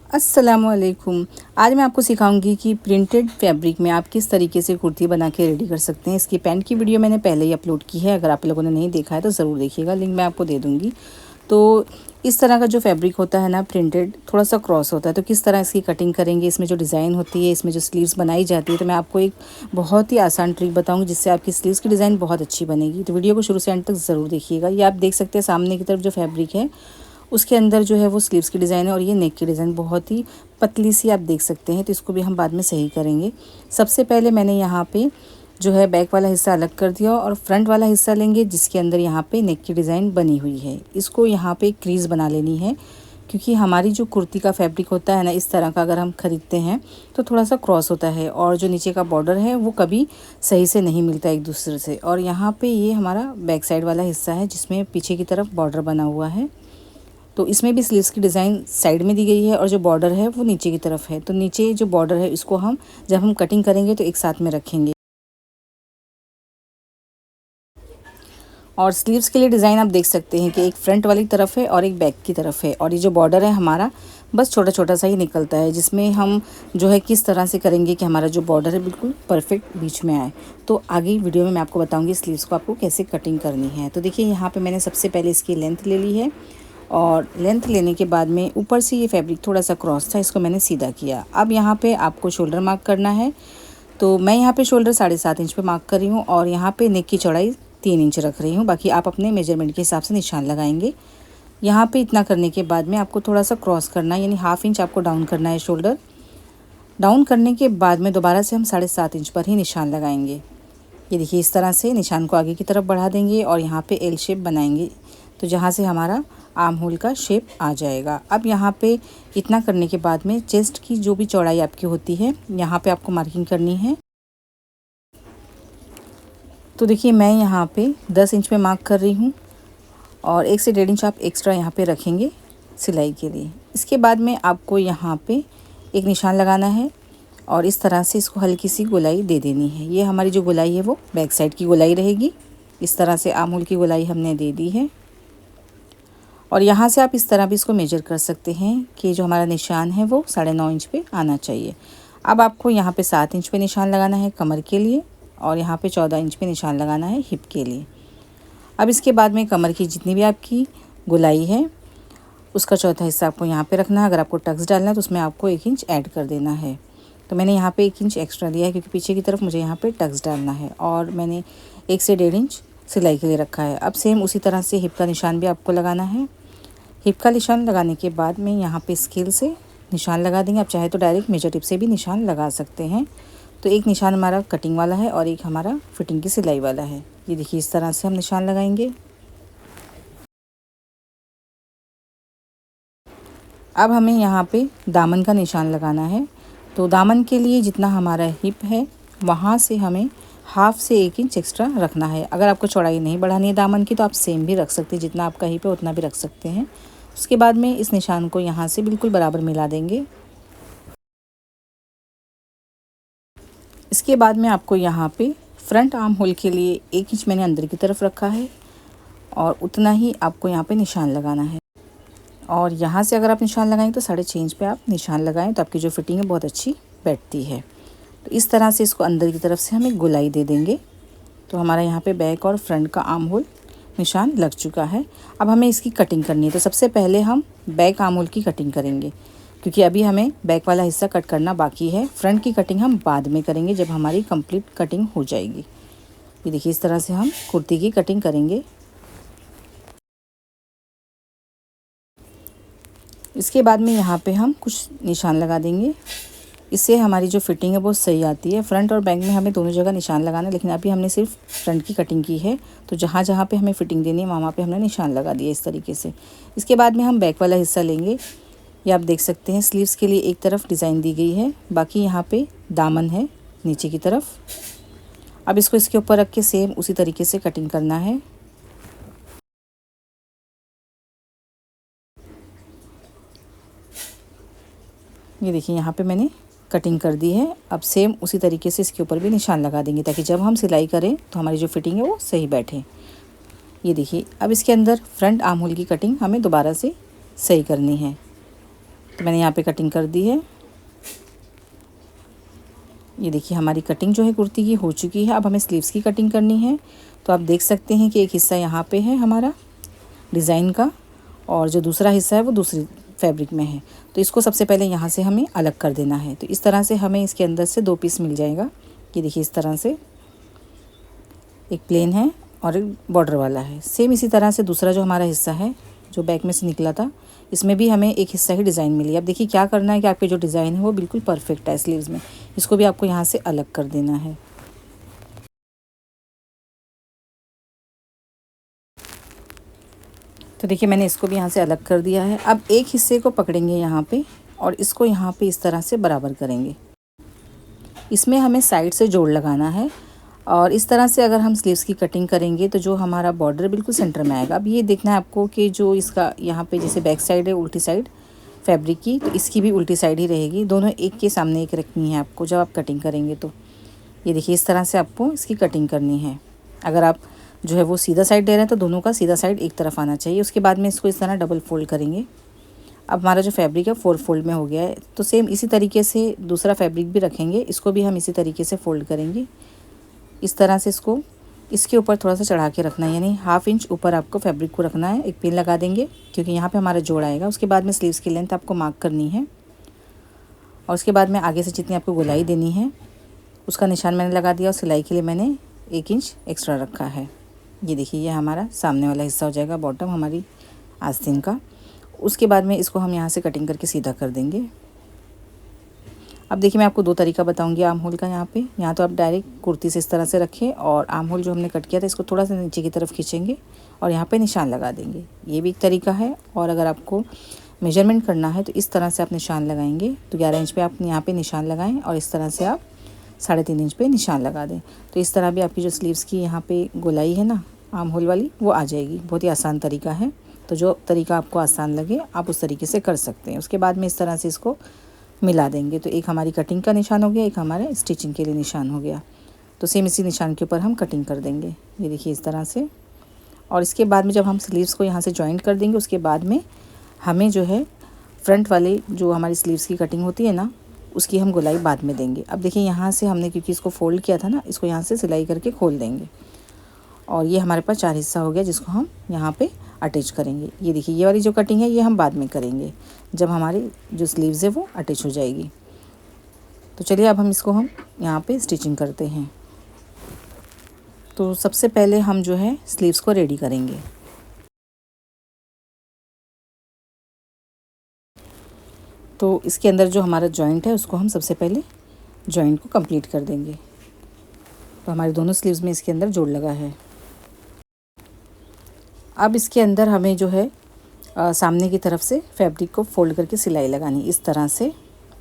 अस्सलामुअलैकुम। आज मैं आपको सिखाऊंगी कि प्रिंटेड फैब्रिक में आप किस तरीके से कुर्ती बना के रेडी कर सकते हैं। इसकी पैंट की वीडियो मैंने पहले ही अपलोड की है, अगर आप लोगों ने नहीं देखा है तो ज़रूर देखिएगा, लिंक मैं आपको दे दूँगी। तो इस तरह का जो फैब्रिक होता है ना प्रिंटेड, थोड़ा सा क्रॉस होता है, तो किस तरह इसकी कटिंग करेंगे, इसमें जो डिज़ाइन होती है, इसमें जो स्लीव्स बनाई जाती है, तो मैं आपको एक बहुत ही आसान ट्रिक बताऊंगी जिससे आपकी स्लीव्स की डिज़ाइन बहुत अच्छी बनेगी। तो वीडियो को शुरू से एंड तक ज़रूर देखिएगा। ये आप देख सकते हैं सामने की तरफ जो फैब्रिक है उसके अंदर जो है वो स्लीव्स की डिज़ाइन है, और ये नेक की डिज़ाइन बहुत ही पतली सी आप देख सकते हैं। तो इसको भी हम बाद में सही करेंगे। सबसे पहले मैंने यहाँ पे जो है बैक वाला हिस्सा अलग कर दिया और फ्रंट वाला हिस्सा लेंगे जिसके अंदर यहाँ पे नेक की डिज़ाइन बनी हुई है। इसको यहाँ पे क्रीज़ बना लेनी है, क्योंकि हमारी जो कुर्ती का फैब्रिक होता है ना इस तरह का अगर हम ख़रीदते हैं तो थोड़ा सा क्रॉस होता है, और जो नीचे का बॉर्डर है वो कभी सही से नहीं मिलता एक दूसरे से। और यहाँ पे ये हमारा बैक साइड वाला हिस्सा है जिसमें पीछे की तरफ बॉर्डर बना हुआ है। तो इसमें भी स्लीव्स की डिज़ाइन साइड में दी गई है और जो बॉर्डर है वो नीचे की तरफ है। तो नीचे जो बॉर्डर है इसको हम जब हम कटिंग करेंगे तो एक साथ में रखेंगे। और स्लीव्स के लिए डिज़ाइन आप देख सकते हैं कि एक फ्रंट वाली तरफ है और एक बैक की तरफ है, और ये जो बॉर्डर है हमारा बस छोटा छोटा सा ही निकलता है, जिसमें हम जो है किस तरह से करेंगे कि हमारा जो बॉर्डर है बिल्कुल परफेक्ट बीच में आए। तो आगे वीडियो में मैं आपको बताऊंगी स्लीव्स को आपको कैसे कटिंग करनी है। तो देखिए यहाँ पे मैंने सबसे पहले इसकी लेंथ ले ली है, और लेंथ लेने के बाद में ऊपर से ये फैब्रिक थोड़ा सा क्रॉस था, इसको मैंने सीधा किया। अब यहाँ पे आपको शोल्डर मार्क करना है, तो मैं यहाँ पे शोल्डर 7.5 इंच पे मार्क कर रही हूँ, और यहाँ पे नेक की चौड़ाई 3 इंच रख रही हूँ। बाकी आप अपने मेजरमेंट के हिसाब से निशान लगाएंगे। यहाँ पे इतना करने के बाद में आपको थोड़ा सा क्रॉस करना है, यानी 1/2 इंच आपको डाउन करना है शोल्डर। डाउन करने के बाद में दोबारा से हम 7.5 इंच पर ही निशान लगाएंगे। ये देखिए इस तरह से निशान को आगे की तरफ बढ़ा देंगे और यहाँ पे एल शेप बनाएंगे, तो जहाँ से हमारा आर्म होल का शेप आ जाएगा। अब यहाँ पे इतना करने के बाद में चेस्ट की जो भी चौड़ाई आपकी होती है यहाँ पे आपको मार्किंग करनी है। तो देखिए मैं यहाँ पे 10 इंच पे मार्क कर रही हूँ, और 1 से 1.5 इंच आप एक्स्ट्रा यहाँ पे रखेंगे सिलाई के लिए। इसके बाद में आपको यहाँ पे एक निशान लगाना है और इस तरह से इसको हल्की सी गोलाई दे देनी है। ये हमारी जो गोलाई है वो बैक साइड की गोलाई रहेगी। इस तरह से आर्म होल की गोलाई हमने दे दी है, और यहाँ से आप इस तरह भी इसको मेजर कर सकते हैं कि जो हमारा निशान है वो 9.5 इंच पे आना चाहिए। अब आपको यहाँ पे 7 इंच पे निशान लगाना है कमर के लिए, और यहाँ पे 14 इंच पे निशान लगाना है हिप के लिए। अब इसके बाद में कमर की जितनी भी आपकी गोलाई है उसका चौथा हिस्सा आपको यहाँ पे रखना है। अगर आपको टक्स डालना है तो उसमें आपको 1 इंच ऐड कर देना है। तो मैंने यहाँ पे 1 इंच एक्स्ट्रा दिया है क्योंकि पीछे की तरफ मुझे यहाँ पे टक्स डालना है, और मैंने 1 से 1.5 इंच सिलाई के लिए रखा है। अब सेम उसी तरह से हिप का निशान भी आपको लगाना है। हिप का निशान लगाने के बाद में यहाँ पे स्केल से निशान लगा देंगे। आप चाहे तो डायरेक्ट मेजर टिप से भी निशान लगा सकते हैं। तो एक निशान हमारा कटिंग वाला है और एक हमारा फिटिंग की सिलाई वाला है। ये देखिए इस तरह से हम निशान लगाएंगे। अब हमें यहाँ पे दामन का निशान लगाना है। तो दामन के लिए जितना हमारा हिप है वहाँ से हमें 1/2 से 1 इंच एक्स्ट्रा रखना है। अगर आपको चौड़ाई नहीं बढ़ानी है दामन की तो आप सेम भी रख सकते हैं, जितना आपका हिप है उतना भी रख सकते हैं। उसके बाद में इस निशान को यहाँ से बिल्कुल बराबर मिला देंगे। इसके बाद में आपको यहाँ पे फ्रंट आर्म होल के लिए 1 इंच मैंने अंदर की तरफ रखा है, और उतना ही आपको यहाँ पे निशान लगाना है। और यहाँ से अगर आप निशान लगाएं तो 6.5 इंच पे आप निशान लगाएं, तो आपकी जो फिटिंग है बहुत अच्छी बैठती है। तो इस तरह से इसको अंदर की तरफ से हम एक गोलाई दे देंगे। तो हमारा यहाँ पे बैक और फ्रंट का आर्म होल निशान लग चुका है। अब हमें इसकी कटिंग करनी है। तो सबसे पहले हम बैक आर्म होल की कटिंग करेंगे, क्योंकि अभी हमें बैक वाला हिस्सा कट करना बाकी है। फ्रंट की कटिंग हम बाद में करेंगे जब हमारी कंप्लीट कटिंग हो जाएगी। ये देखिए इस तरह से हम कुर्ती की कटिंग करेंगे। इसके बाद में यहाँ पे हम कुछ निशान लगा देंगे, इससे हमारी जो फिटिंग है वो सही आती है। फ्रंट और बैक में हमें दोनों जगह निशान लगाना है, लेकिन अभी हमने सिर्फ फ्रंट की कटिंग की है। तो जहाँ जहाँ पे हमें फिटिंग देनी है वहाँ पे हमने निशान लगा दिया इस तरीके से। इसके बाद में हम बैक वाला हिस्सा लेंगे। ये आप देख सकते हैं स्लीव्स के लिए एक तरफ डिज़ाइन दी गई है, बाकी यहाँ पे दामन है नीचे की तरफ। अब इसको इसके ऊपर रख के सेम उसी तरीके से कटिंग करना है। ये देखिए यहाँ पे मैंने कटिंग कर दी है। अब सेम उसी तरीके से इसके ऊपर भी निशान लगा देंगे, ताकि जब हम सिलाई करें तो हमारी जो फिटिंग है वो सही बैठे। ये देखिए अब इसके अंदर फ्रंट आर्म होल की कटिंग हमें दोबारा से सही करनी है। तो मैंने यहाँ पे कटिंग कर दी है। ये देखिए हमारी कटिंग जो है कुर्ती की हो चुकी है। अब हमें स्लीव्स की कटिंग करनी है। तो आप देख सकते हैं कि एक हिस्सा यहाँ पे है हमारा डिज़ाइन का, और जो दूसरा हिस्सा है वो दूसरी फैब्रिक में है। तो इसको सबसे पहले यहाँ से हमें अलग कर देना है। तो इस तरह से हमें इसके अंदर से 2 पीस मिल जाएगा। ये देखिए इस तरह से एक प्लेन है और एक बॉर्डर वाला है। सेम इसी तरह से दूसरा जो हमारा हिस्सा है जो बैक में से निकला था, इसमें भी हमें एक हिस्सा ही डिज़ाइन मिली। अब देखिए क्या करना है कि आपके जो डिज़ाइन है वो बिल्कुल परफेक्ट है स्लीव्स में, इसको भी आपको यहाँ से अलग कर देना है। तो देखिए मैंने इसको भी यहाँ से अलग कर दिया है। अब एक हिस्से को पकड़ेंगे यहाँ पे और इसको यहाँ पे इस तरह से बराबर करेंगे। इसमें हमें साइड से जोड़ लगाना है और इस तरह से अगर हम स्लीव्स की कटिंग करेंगे तो जो हमारा बॉर्डर बिल्कुल सेंटर में आएगा। अब ये देखना है आपको कि जो इसका यहाँ पे जैसे बैक साइड है उल्टी साइड फैब्रिक की, तो इसकी भी उल्टी साइड ही रहेगी। दोनों एक के सामने एक रखनी है आपको जब आप कटिंग करेंगे। तो ये देखिए इस तरह से आपको इसकी कटिंग करनी है। अगर आप जो है वो सीधा साइड दे रहे हैं तो दोनों का सीधा साइड एक तरफ आना चाहिए। उसके बाद में इसको इस तरह डबल फोल्ड करेंगे। अब हमारा जो फैब्रिक है 4 फोल्ड में हो गया है। तो सेम इसी तरीके से दूसरा फैब्रिक भी रखेंगे, इसको भी हम इसी तरीके से फोल्ड करेंगे। इस तरह से इसको इसके ऊपर थोड़ा सा चढ़ा के रखना है, यानी 1/2 इंच ऊपर आपको फैब्रिक को रखना है। एक पिन लगा देंगे क्योंकि यहाँ पे हमारा जोड़ आएगा। उसके बाद में स्लीव्स की लेंथ आपको मार्क करनी है और उसके बाद में आगे से जितनी आपको गोलाई देनी है उसका निशान मैंने लगा दिया और सिलाई के लिए मैंने 1 इंच एक्स्ट्रा रखा है। ये देखिए ये हमारा सामने वाला हिस्सा हो जाएगा, बॉटम हमारी आस्तीन का। उसके बाद में इसको हम यहाँ से कटिंग करके सीधा कर देंगे। अब देखिए मैं आपको 2 तरीका बताऊंगी आर्म होल का। यहाँ तो आप डायरेक्ट कुर्ती से इस तरह से रखें और आर्म होल जो हमने कट किया था इसको थोड़ा सा नीचे की तरफ खींचेंगे और यहाँ पे निशान लगा देंगे। ये भी एक तरीका है। और अगर आपको मेजरमेंट करना है तो इस तरह से आप निशान लगाएंगे। तो 11 इंच पे आप यहाँ पे निशान लगाएं और इस तरह से आप 3.5 इंच पे निशान लगा दें। तो इस तरह भी आपकी जो स्लीव्स की यहाँ पे गोलाई है ना आर्म होल वाली, वो आ जाएगी। बहुत ही आसान तरीका है। तो जो तरीका आपको आसान लगे आप उस तरीके से कर सकते हैं। उसके बाद में इस तरह से इसको मिला देंगे। तो एक हमारी कटिंग का निशान हो गया, एक हमारे स्टिचिंग के लिए निशान हो गया। तो सेम इसी निशान के ऊपर हम कटिंग कर देंगे। ये देखिए इस तरह से। और इसके बाद में जब हम स्लीव्स को यहाँ से जॉइंट कर देंगे उसके बाद में हमें जो है फ्रंट वाले जो हमारी स्लीव्स की कटिंग होती है ना उसकी हम गोलाई बाद में देंगे। अब देखिए यहाँ से हमने क्योंकि इसको फोल्ड किया था ना, इसको यहाँ से सिलाई करके खोल देंगे और ये हमारे पास 4 हिस्सा हो गया जिसको हम यहाँ पे अटैच करेंगे। ये देखिए ये वाली जो कटिंग है ये हम बाद में करेंगे जब हमारी जो स्लीव्स है वो अटैच हो जाएगी। तो चलिए अब हम यहाँ पे स्टिचिंग करते हैं। तो सबसे पहले हम जो है स्लीव्स को रेडी करेंगे। तो इसके अंदर जो हमारा जॉइंट है उसको हम सबसे पहले जॉइंट को कंप्लीट कर देंगे। तो हमारे दोनों स्लीव्स में इसके अंदर जोड़ लगा है। अब इसके अंदर हमें जो है सामने की तरफ से फैब्रिक को फोल्ड करके सिलाई लगानी। इस तरह से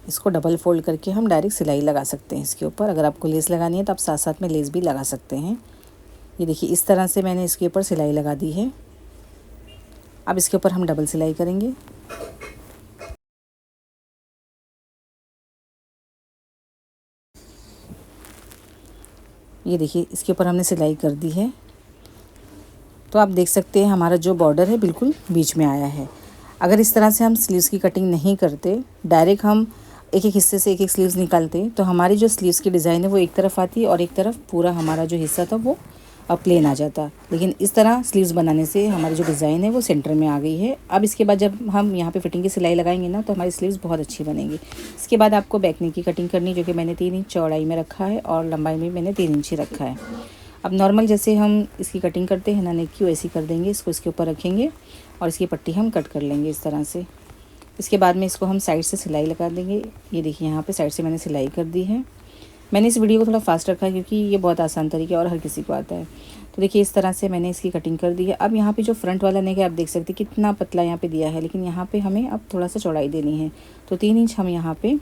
इसको डबल फोल्ड करके हम डायरेक्ट सिलाई लगा सकते हैं इसके ऊपर। अगर आपको लेस लगानी है तो आप साथ साथ में लेस भी लगा सकते हैं। ये देखिए इस तरह से मैंने इसके ऊपर सिलाई लगा दी है। अब इसके ऊपर हम डबल सिलाई करेंगे। ये देखिए इसके ऊपर हमने सिलाई कर दी है। तो आप देख सकते हैं हमारा जो बॉर्डर है बिल्कुल बीच में आया है। अगर इस तरह से हम स्लीव्स की कटिंग नहीं करते, डायरेक्ट हम एक एक हिस्से से एक एक स्लीव्स निकालते, तो हमारी जो स्लीव्स की डिज़ाइन है वो एक तरफ आती और एक तरफ पूरा हमारा जो हिस्सा था वो प्लेन आ जाता। लेकिन इस तरह स्लीव्स बनाने से हमारी जो डिज़ाइन है वो सेंटर में आ गई है। अब इसके बाद जब हम यहाँ पे फिटिंग की सिलाई लगाएंगे ना तो हमारी स्लीव्स बहुत अच्छी बनेंगी। इसके बाद आपको बैक नेक की कटिंग करनी, जो कि मैंने 3 इंच चौड़ाई में रखा है और लंबाई में मैंने 3 इंच ही रखा है। अब नॉर्मल जैसे हम इसकी कटिंग करते हैं ना नेक की, वैसी कर देंगे। इसको इसके ऊपर रखेंगे और इसकी पट्टी हम कट कर लेंगे इस तरह से। इसके बाद में इसको हम साइड से सिलाई लगा देंगे। ये देखिए यहाँ पे साइड से मैंने सिलाई कर दी है। मैंने इस वीडियो को थोड़ा फास्ट रखा है क्योंकि ये बहुत आसान तरीका और हर किसी को आता है। तो देखिए इस तरह से मैंने इसकी कटिंग कर दी है। अब यहाँ पे जो फ्रंट वाला नेक है आप देख सकते हैं कितना पतला यहाँ पे दिया है, लेकिन यहाँ पे हमें अब थोड़ा सा चौड़ाई देनी है। तो 3 इंच हम यहाँ पे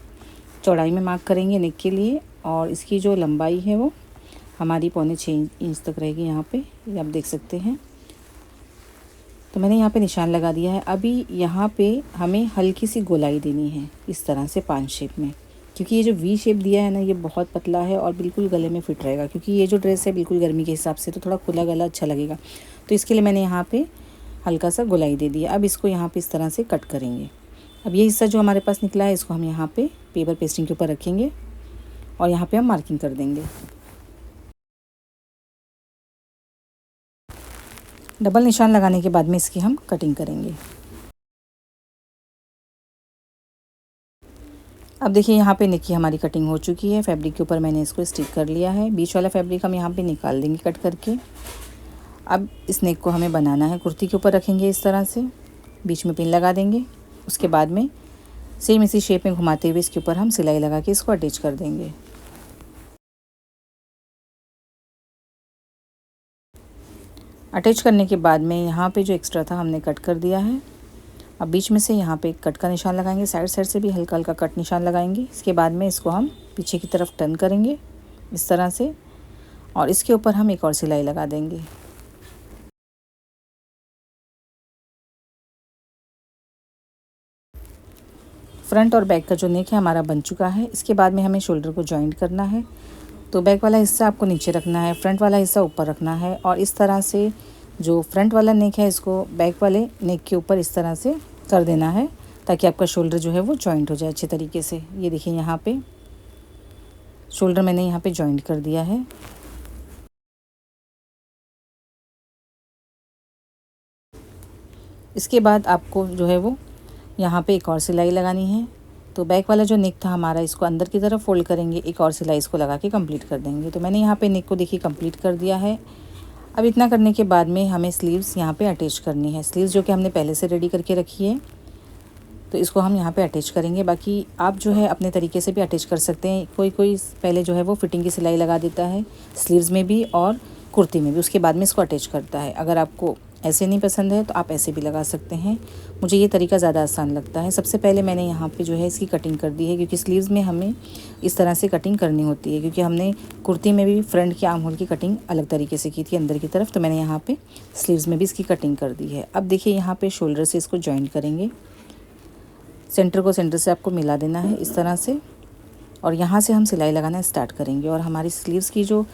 चौड़ाई में मार्क करेंगे नेक के लिए और इसकी जो लंबाई है वो हमारी 6.25 इंच तक रहेगी। यहाँ पे ये आप देख सकते हैं। तो मैंने यहाँ पे निशान लगा दिया है। अभी यहाँ पे हमें हल्की सी गोलाई देनी है इस तरह से 5 शेप में, क्योंकि ये जो वी शेप दिया है ना ये बहुत पतला है और बिल्कुल गले में फिट रहेगा, क्योंकि ये जो ड्रेस है बिल्कुल गर्मी के हिसाब से तो थोड़ा खुला गला अच्छा लगेगा। तो इसके लिए मैंने यहाँ पे हल्का सा गोलाई दे दिया। अब इसको यहाँ पे इस तरह से कट करेंगे। अब ये हिस्सा जो हमारे पास निकला है इसको हम यहाँ पे पेपर पेस्टिंग के ऊपर रखेंगे और यहाँ पे हम मार्किंग कर देंगे। डबल निशान लगाने के बाद में इसकी हम कटिंग करेंगे। अब देखिए यहाँ पे नेक की हमारी कटिंग हो चुकी है। फैब्रिक के ऊपर मैंने इसको स्टिक कर लिया है। बीच वाला फैब्रिक हम यहाँ पे निकाल देंगे कट करके। अब इस नेक को हमें बनाना है, कुर्ती के ऊपर रखेंगे इस तरह से, बीच में पिन लगा देंगे। उसके बाद में सेम इसी शेप में घुमाते हुए इसके ऊपर हम सिलाई लगा के इसको अटैच कर देंगे। अटैच करने के बाद में यहाँ पे जो एक्स्ट्रा था हमने कट कर दिया है। अब बीच में से यहाँ पे एक कट का निशान लगाएंगे, साइड साइड से भी हल्का हल्का कट निशान लगाएंगे। इसके बाद में इसको हम पीछे की तरफ टर्न करेंगे इस तरह से और इसके ऊपर हम एक और सिलाई लगा देंगे। फ्रंट और बैक का जो नेक है हमारा बन चुका है। इसके बाद में हमें शोल्डर को जॉइंट करना है। तो बैक वाला हिस्सा आपको नीचे रखना है, फ्रंट वाला हिस्सा ऊपर रखना है और इस तरह से जो फ्रंट वाला नेक है इसको बैक वाले नेक के ऊपर इस तरह से कर देना है ताकि आपका शोल्डर जो है वो जॉइंट हो जाए अच्छे तरीके से। ये देखिए यहाँ पे शोल्डर मैंने यहाँ पे जॉइंट कर दिया है। इसके बाद आपको जो है वो यहाँ पे एक और सिलाई लगानी है। तो बैक वाला जो नेक था हमारा इसको अंदर की तरफ फोल्ड करेंगे, एक और सिलाई इसको लगा के कंप्लीट कर देंगे। तो मैंने यहाँ पे नेक को देखिए कंप्लीट कर दिया है। अब इतना करने के बाद में हमें स्लीव्स यहाँ पे अटैच करनी है। स्लीव्स जो कि हमने पहले से रेडी करके रखी है तो इसको हम यहाँ पे अटैच करेंगे। बाकी आप जो है अपने तरीके से भी अटैच कर सकते हैं। कोई कोई पहले जो है वो फिटिंग की सिलाई लगा देता है स्लीव्स में भी और कुर्ती में भी, उसके बाद में इसको अटैच करता है। अगर आपको ऐसे नहीं पसंद है तो आप ऐसे भी लगा सकते हैं। मुझे ये तरीका ज़्यादा आसान लगता है। सबसे पहले मैंने यहाँ पे जो है इसकी कटिंग कर दी है क्योंकि स्लीव्स में हमें इस तरह से कटिंग करनी होती है क्योंकि हमने कुर्ती में भी फ्रंट के आर्म होल की कटिंग अलग तरीके से की थी अंदर की तरफ। तो मैंने यहाँ पे स्लीव्स में भी इसकी कटिंग कर दी है। अब देखिए यहाँ पे शोल्डर से इसको जॉइंट करेंगे। सेंटर को सेंटर से आपको मिला देना है इस तरह से और यहाँ से हम सिलाई लगाना स्टार्ट करेंगे और हमारी स्लीव्स की जो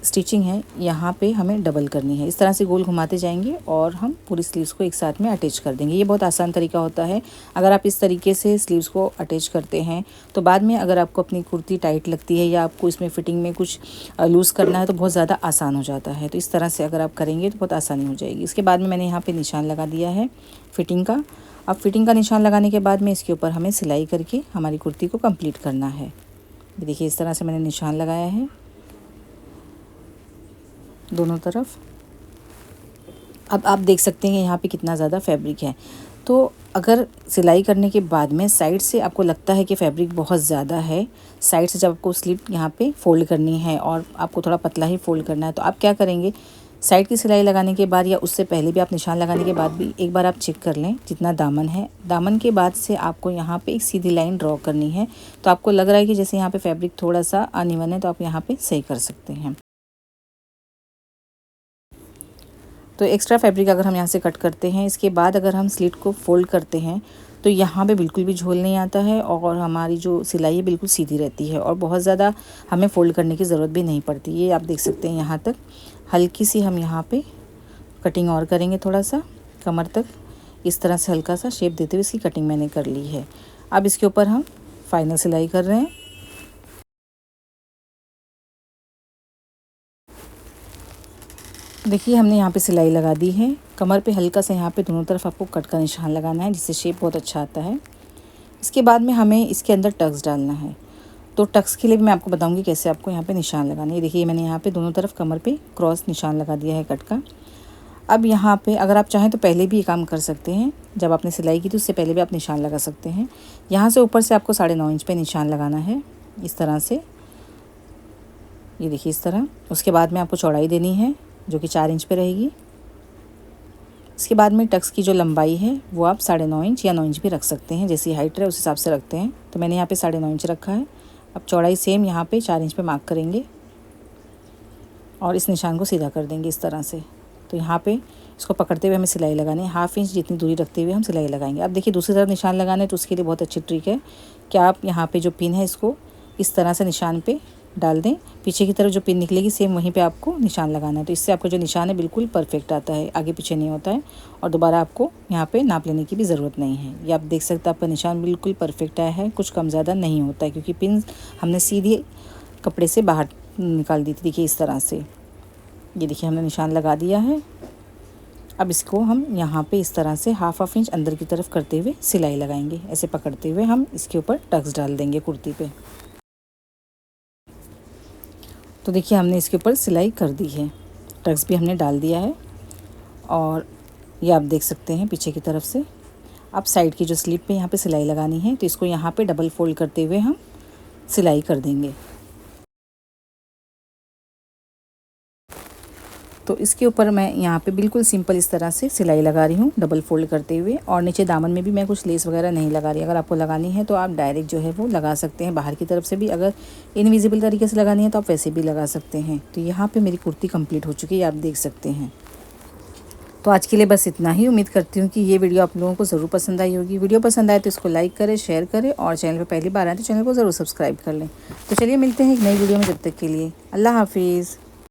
स्टिचिंग है यहाँ पे हमें डबल करनी है। इस तरह से गोल घुमाते जाएंगे और हम पूरी स्लीव्स को एक साथ में अटैच कर देंगे। ये बहुत आसान तरीका होता है। अगर आप इस तरीके से स्लीव्स को अटैच करते हैं तो बाद में अगर आपको अपनी कुर्ती टाइट लगती है या आपको इसमें फ़िटिंग में कुछ लूज़ करना है तो बहुत ज़्यादा आसान हो जाता है। तो इस तरह से अगर आप करेंगे तो बहुत आसानी हो जाएगी। इसके बाद में मैंने यहाँ पर निशान लगा दिया है फ़िटिंग का। अब फिटिंग का निशान लगाने के बाद में इसके ऊपर हमें सिलाई करके हमारी कुर्ती को कंप्लीट करना है। ये देखिए इस तरह से मैंने निशान लगाया है दोनों तरफ। अब आप देख सकते हैं यहाँ पे कितना ज़्यादा फैब्रिक है। तो अगर सिलाई करने के बाद में साइड से आपको लगता है कि फैब्रिक बहुत ज़्यादा है, साइड से जब आपको स्लिप यहाँ पे फोल्ड करनी है और आपको थोड़ा पतला ही फोल्ड करना है तो आप क्या करेंगे, साइड की सिलाई लगाने के बाद या उससे पहले भी आप निशान लगाने के बाद भी एक बार आप चेक कर लें जितना दामन है। दामन के बाद से आपको यहाँ पे एक सीधी लाइन ड्रॉ करनी है। तो आपको लग रहा है कि जैसे यहाँ पे फैब्रिक थोड़ा सा अनइवन है तो आप यहाँ पे सही कर सकते हैं। तो एक्स्ट्रा फैब्रिक अगर हम यहाँ से कट करते हैं, इसके बाद अगर हम स्लिट को फोल्ड करते हैं तो यहाँ पे बिल्कुल भी झोल नहीं आता है और हमारी जो सिलाई है बिल्कुल सीधी रहती है और बहुत ज़्यादा हमें फ़ोल्ड करने की ज़रूरत भी नहीं पड़ती। ये आप देख सकते हैं यहाँ तक हल्की सी हम यहाँ पे कटिंग और करेंगे, थोड़ा सा कमर तक इस तरह से हल्का सा शेप देते हुए इसकी कटिंग मैंने कर ली है। अब इसके ऊपर हम फाइनल सिलाई कर रहे हैं। देखिए हमने यहाँ पे सिलाई लगा दी है। कमर पे हल्का सा यहाँ पे दोनों तरफ आपको कट का निशान लगाना है जिससे शेप बहुत अच्छा आता है। इसके बाद में हमें इसके अंदर टक्स डालना है। तो टक्स के लिए भी मैं आपको बताऊंगी कैसे आपको यहाँ पे निशान लगाना है। देखिए मैंने यहाँ पे दोनों तरफ कमर पे क्रॉस निशान लगा दिया है कट का। अब यहाँ पे अगर आप चाहें तो पहले भी ये काम कर सकते हैं, जब आपने सिलाई की तो उससे पहले भी आप निशान लगा सकते हैं। यहाँ से ऊपर से आपको 9.5 इंच पे निशान लगाना है इस तरह से। ये देखिए इस तरह। उसके बाद में आपको चौड़ाई देनी है जो कि 4 इंच पे रहेगी। इसके बाद में टक्स की जो लंबाई है वो आप 9.5 इंच या 9 इंच भी रख सकते हैं, जैसी हाइट है उस हिसाब से रखते हैं। तो मैंने यहाँ पे 9.5 इंच रखा है। अब चौड़ाई सेम यहाँ पे 4 इंच पे मार्क करेंगे और इस निशान को सीधा कर देंगे इस तरह से। तो यहाँ पे इसको पकड़ते हुए हमें सिलाई लगानी है। 1/2 इंच जितनी दूरी रखते हुए हम सिलाई लगाएंगे। अब देखिए दूसरी तरफ निशान लगाना है तो उसके लिए बहुत अच्छी ट्रिक है कि आप यहाँ पे जो पिन है इसको इस तरह से निशान पे डाल दें। पीछे की तरफ जो पिन निकलेगी सेम वहीं पे आपको निशान लगाना है। तो इससे आपका जो निशान है बिल्कुल परफेक्ट आता है, आगे पीछे नहीं होता है और दोबारा आपको यहाँ पे नाप लेने की भी ज़रूरत नहीं है। ये आप देख सकते हैं आपका निशान बिल्कुल परफेक्ट आया है, कुछ कम ज़्यादा नहीं होता है क्योंकि पिन हमने सीधे कपड़े से बाहर निकाल दी थी। देखिए इस तरह से, ये देखिए हमने निशान लगा दिया है। अब इसको हम यहाँ पे इस तरह से हाफ इंच अंदर की तरफ करते हुए सिलाई लगाएंगे। ऐसे पकड़ते हुए हम इसके ऊपर टक्स डाल देंगे कुर्ती पे। तो देखिए हमने इसके ऊपर सिलाई कर दी है, टक्स भी हमने डाल दिया है और ये आप देख सकते हैं पीछे की तरफ से। अब साइड की जो स्लिप पे यहाँ पे सिलाई लगानी है तो इसको यहाँ पे डबल फोल्ड करते हुए हम सिलाई कर देंगे। तो इसके ऊपर मैं यहाँ पे बिल्कुल सिंपल इस तरह से सिलाई लगा रही हूँ डबल फोल्ड करते हुए, और नीचे दामन में भी मैं कुछ लेस वगैरह नहीं लगा रही। अगर आपको लगानी है तो आप डायरेक्ट जो है वो लगा सकते हैं बाहर की तरफ से भी, अगर इनविजिबल तरीके से लगानी है तो आप वैसे भी लगा सकते हैं। तो यहाँ पे मेरी कुर्ती कंप्लीट हो चुकी है, आप देख सकते हैं। तो आज के लिए बस इतना ही। उम्मीद करती हूँ कि ये वीडियो आप लोगों को ज़रूर पसंद आई होगी। वीडियो पसंद आए तो इसको लाइक करें, शेयर करें और चैनल पर पहली बार आए तो चैनल को ज़रूर सब्सक्राइब कर लें। तो चलिए मिलते हैं एक नई वीडियो में, जब तक के लिए अल्लाह हाफिज़।